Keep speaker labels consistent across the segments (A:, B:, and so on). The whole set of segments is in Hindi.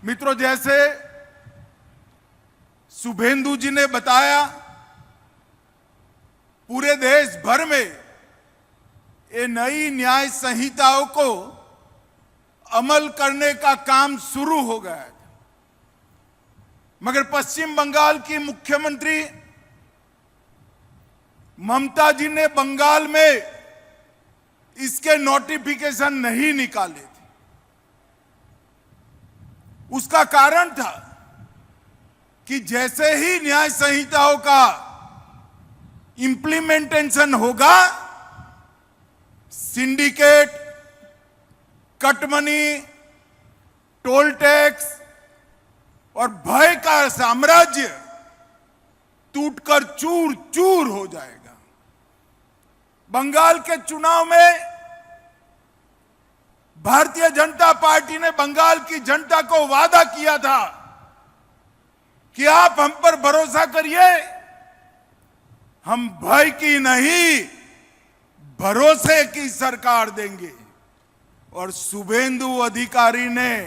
A: मित्रों, जैसे शुभेंदु जी ने बताया, पूरे देश भर में ये नई न्याय संहिताओं को अमल करने का काम शुरू हो गया है। मगर पश्चिम बंगाल की मुख्यमंत्री ममता जी ने बंगाल में इसके नोटिफिकेशन नहीं निकाले थे। उसका कारण था कि जैसे ही न्याय संहिताओं का इंप्लीमेंटेशन होगा, सिंडिकेट, कटमनी, टोल टैक्स और भय का साम्राज्य टूटकर चूर चूर हो जाएगा। बंगाल के चुनाव में भारतीय जनता पार्टी ने बंगाल की जनता को वादा किया था कि आप हम पर भरोसा करिए, हम भय की नहीं भरोसे की सरकार देंगे। और शुभेंदु अधिकारी ने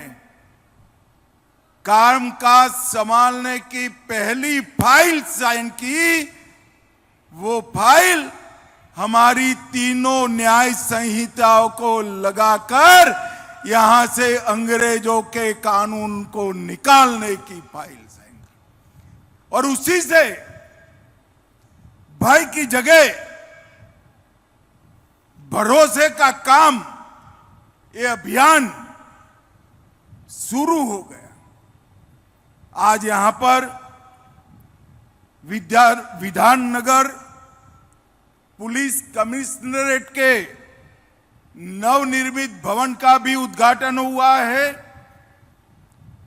A: कामकाज संभालने की पहली फाइल साइन की। वो फाइल हमारी तीनों न्याय संहिताओं को लगाकर यहां से अंग्रेजों के कानून को निकालने की फाइल साइन की। और उसी से भय की जगह भरोसे का काम, ये अभियान शुरू हो गया। आज यहां पर विधाननगर पुलिस कमिश्नरेट के नवनिर्मित भवन का भी उद्घाटन हुआ है।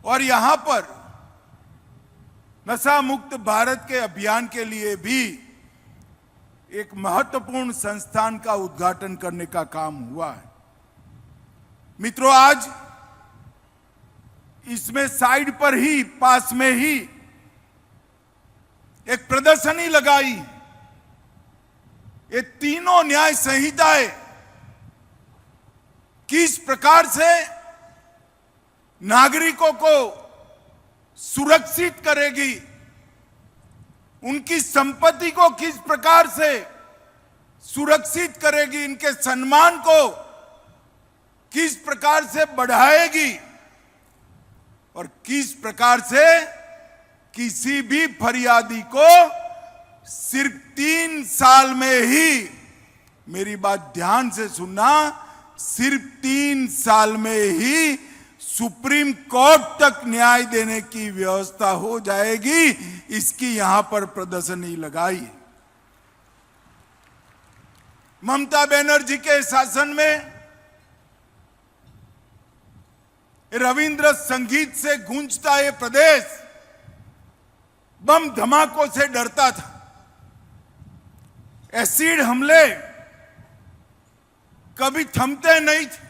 A: और यहां पर नशा मुक्त भारत के अभियान के लिए भी एक महत्वपूर्ण संस्थान का उद्घाटन करने का काम हुआ है। मित्रों, आज इसमें साइड पर ही, पास में ही एक प्रदर्शनी लगाई। ये तीनों न्याय संहिताएं किस प्रकार से नागरिकों को सुरक्षित करेगी, उनकी संपत्ति को किस प्रकार से सुरक्षित करेगी, इनके सम्मान को किस प्रकार से बढ़ाएगी और किस प्रकार से किसी भी फरियादी को सिर्फ 3 साल में ही, मेरी बात ध्यान से सुनना, सिर्फ 3 साल में ही सुप्रीम कोर्ट तक न्याय देने की व्यवस्था हो जाएगी। इसकी यहां पर प्रदर्शनी लगाई। ममता बनर्जी के शासन में रविंद्र संगीत से गूंजता ये प्रदेश बम धमाकों से डरता था। एसिड हमले कभी थमते नहीं थे।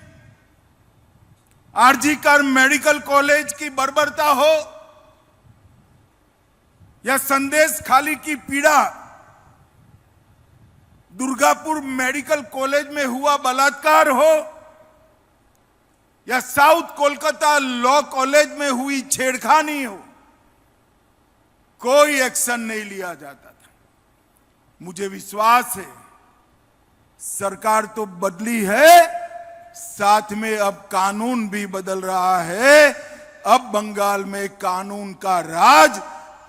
A: आरजी कर मेडिकल कॉलेज की बर्बरता हो या संदेश खाली की पीड़ा, दुर्गापुर मेडिकल कॉलेज में हुआ बलात्कार हो या साउथ कोलकाता लॉ कॉलेज में हुई छेड़खानी हो, कोई एक्शन नहीं लिया जाता था। मुझे विश्वास है सरकार तो बदली है, साथ में अब कानून भी बदल रहा है। अब बंगाल में कानून का राज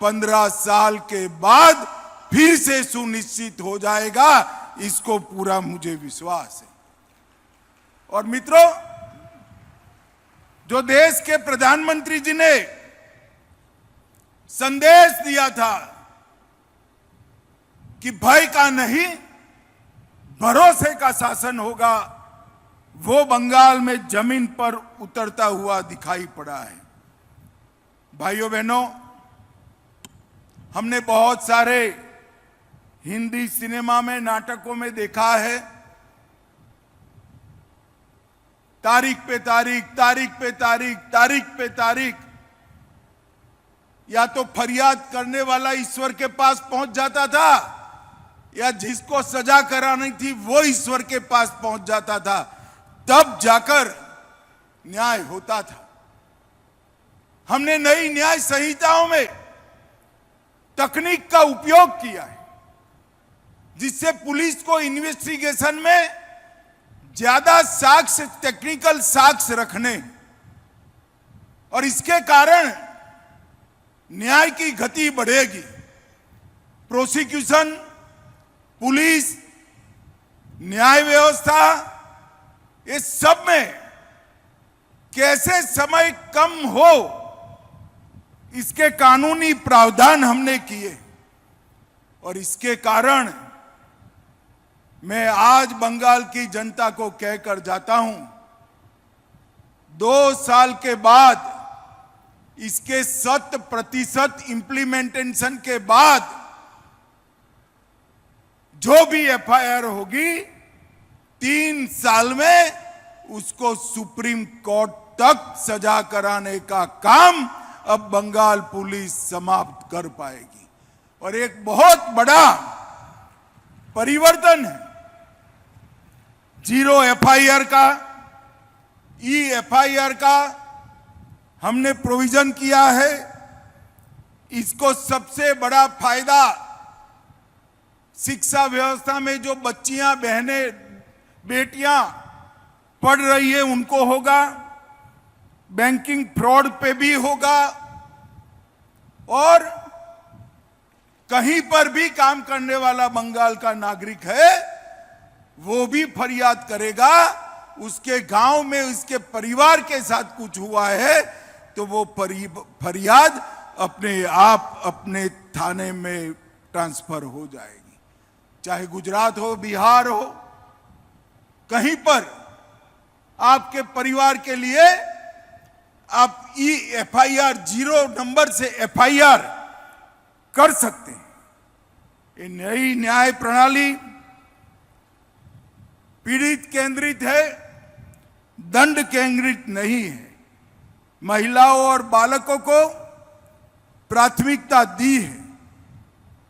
A: 15 साल के बाद फिर से सुनिश्चित हो जाएगा, इसको पूरा मुझे विश्वास है। और मित्रों, जो देश के प्रधानमंत्री जी ने संदेश दिया था कि भय का नहीं भरोसे का शासन होगा, वो बंगाल में जमीन पर उतरता हुआ दिखाई पड़ा है। भाइयों बहनों, हमने बहुत सारे हिंदी सिनेमा में, नाटकों में देखा है, तारीख पे तारीख, तारीख पे तारीख, तारीख पे तारीख, या तो फरियाद करने वाला ईश्वर के पास पहुंच जाता था या जिसको सजा करानी थी वो ईश्वर के पास पहुंच जाता था, तब जाकर न्याय होता था। हमने नई न्याय संहिताओं में तकनीक का उपयोग किया है, जिससे पुलिस को इन्वेस्टिगेशन में ज्यादा साक्ष्य, टेक्निकल साक्ष्य रखने और इसके कारण न्याय की गति बढ़ेगी। प्रोसिक्यूशन, पुलिस, न्याय व्यवस्था, इस सब में कैसे समय कम हो, इसके कानूनी प्रावधान हमने किए। और इसके कारण मैं आज बंगाल की जनता को कहकर जाता हूं, 2 साल के बाद, इसके 100% इंप्लीमेंटेशन के बाद जो भी एफआईआर होगी, 3 साल में उसको सुप्रीम कोर्ट तक सजा कराने का काम अब बंगाल पुलिस समाप्त कर पाएगी। और एक बहुत बड़ा परिवर्तन है, 0 एफआईआर का, ई एफआईआर का हमने प्रोविजन किया है। इसको सबसे बड़ा फायदा शिक्षा व्यवस्था में जो बच्चियां, बहनें, बेटियां पढ़ रही है उनको होगा, बैंकिंग फ्रॉड पे भी होगा, और कहीं पर भी काम करने वाला बंगाल का नागरिक है वो भी फरियाद करेगा, उसके गांव में उसके परिवार के साथ कुछ हुआ है तो वो फरियाद अपने आप अपने थाने में ट्रांसफर हो जाएगी। चाहे गुजरात हो, बिहार हो, कहीं पर आपके परिवार के लिए आप ई एफआईआर, 0 नंबर से एफआईआर कर सकते हैं। ये नई न्याय प्रणाली पीड़ित केंद्रित है, दंड केंद्रित नहीं है। महिलाओं और बालकों को प्राथमिकता दी है।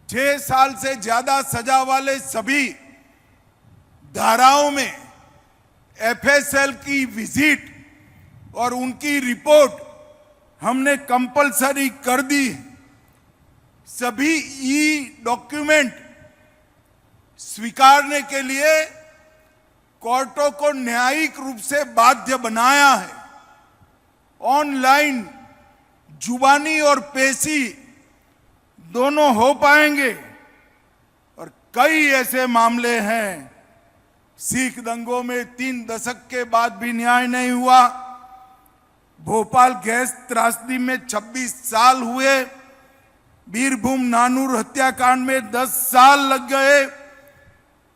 A: 6 साल से ज्यादा सजा वाले सभी धाराओं में एफएसएल की विजिट और उनकी रिपोर्ट हमने कंपलसरी कर दी। सभी ई डॉक्यूमेंट स्वीकारने के लिए कोर्टों को न्यायिक रूप से बाध्य बनाया है। ऑनलाइन जुबानी और पेशी दोनों हो पाएंगे। और कई ऐसे मामले हैं, सिख दंगों में 3 दशक के बाद भी न्याय नहीं हुआ, भोपाल गैस त्रासदी में 26 साल हुए, बीरभूम नानूर हत्याकांड में 10 साल लग गए,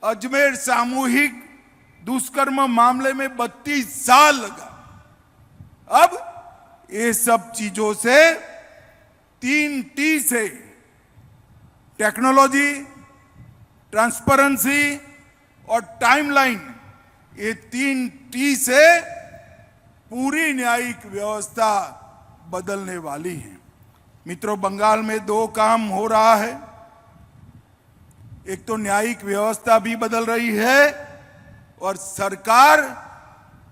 A: अजमेर सामूहिक दुष्कर्म मामले में 32 साल लगा। अब ये सब चीजों से 3T से, टेक्नोलॉजी, ट्रांसपेरेंसी और टाइमलाइन, ये 3T से पूरी न्यायिक व्यवस्था बदलने वाली है। मित्रों, बंगाल में 2 काम हो रहा है। एक तो न्यायिक व्यवस्था भी बदल रही है और सरकार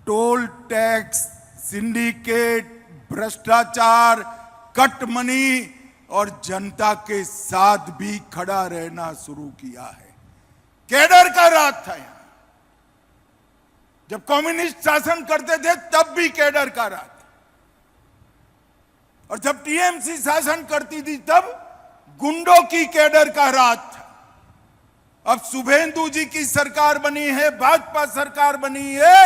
A: टोल टैक्स, सिंडिकेट, भ्रष्टाचार, कट मनी और जनता के साथ भी खड़ा रहना शुरू किया है। कैडर का राज था यहां। जब कम्युनिस्ट शासन करते थे तब भी कैडर का राज था, और जब टीएमसी शासन करती थी तब गुंडों की कैडर का राज था। अब शुभेंदु जी की सरकार बनी है, भाजपा सरकार बनी है,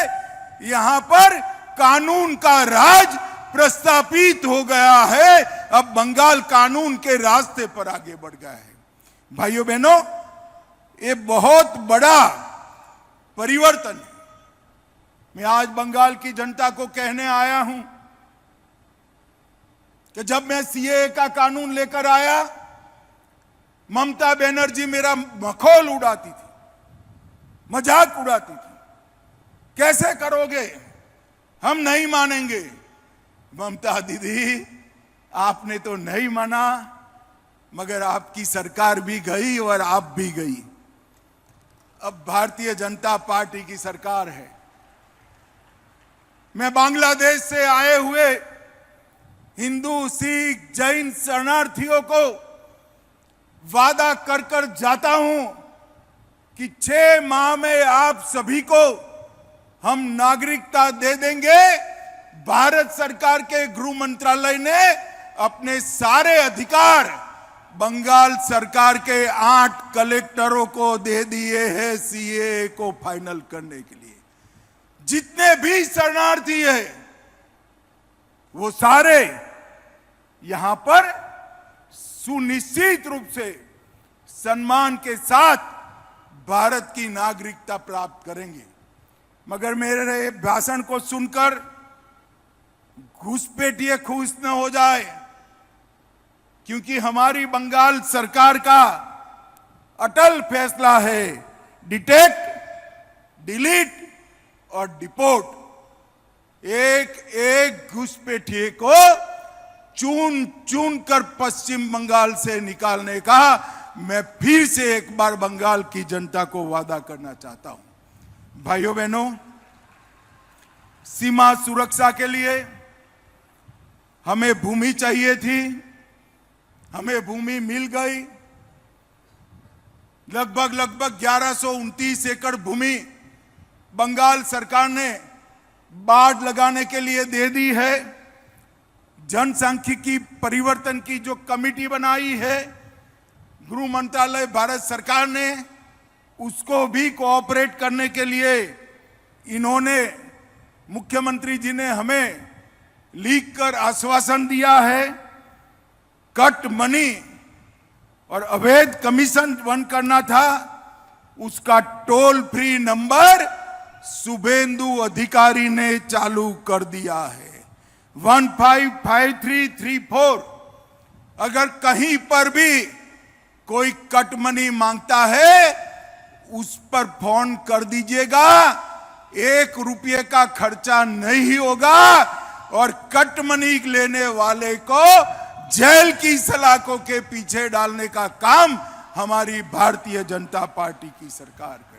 A: यहां पर कानून का राज प्रस्तापित हो गया है। अब बंगाल कानून के रास्ते पर आगे बढ़ गया है। भाइयों बहनों, ये बहुत बड़ा परिवर्तन है। मैं आज बंगाल की जनता को कहने आया हूं कि जब मैं सीएए का कानून लेकर आया, ममता बनर्जी मेरा मखौल उड़ाती थी, मजाक उड़ाती थी। कैसे करोगे, हम नहीं मानेंगे। ममता दीदी, आपने तो नहीं माना, मगर आपकी सरकार भी गई और आप भी गई। अब भारतीय जनता पार्टी की सरकार है। मैं बांग्लादेश से आए हुए हिंदू, सिख, जैन शरणार्थियों को वादा कर कर जाता हूं कि 6 माह में आप सभी को हम नागरिकता दे देंगे। भारत सरकार के गृह मंत्रालय ने अपने सारे अधिकार बंगाल सरकार के 8 कलेक्टरों को दे दिए हैं सीए को फाइनल करने के लिए। जितने भी शरणार्थी है वो सारे यहां पर सुनिश्चित रूप से सम्मान के साथ भारत की नागरिकता प्राप्त करेंगे। मगर मेरे भाषण को सुनकर घुसपैठिए खुश न हो जाए, क्योंकि हमारी बंगाल सरकार का अटल फैसला है डिटेक्ट, डिलीट और डिपोर्ट। एक एक घुसपैठिए को चुन चुन कर पश्चिम बंगाल से निकालने का मैं फिर से एक बार बंगाल की जनता को वादा करना चाहता हूं। भाइयों बहनों, सीमा सुरक्षा के लिए हमें भूमि चाहिए थी, हमें भूमि मिल गई। लगभग 1129 एकड़ भूमि बंगाल सरकार ने बाढ़ लगाने के लिए दे दी है। जनसांख्यिकी परिवर्तन की जो कमेटी बनाई है गृह मंत्रालय भारत सरकार ने, उसको भी कोऑपरेट करने के लिए इन्होंने, मुख्यमंत्री जी ने हमें लिख कर आश्वासन दिया है। कट मनी और अवैध कमीशन बंद करना था, उसका टोल फ्री नंबर शुभेंदु अधिकारी ने चालू कर दिया है, 155334। अगर कहीं पर भी कोई कट मनी मांगता है उस पर फोन कर दीजिएगा, 1 रुपये का खर्चा नहीं होगा और कट मनी लेने वाले को जेल की सलाखों के पीछे डालने का काम हमारी भारतीय जनता पार्टी की सरकार करेगी।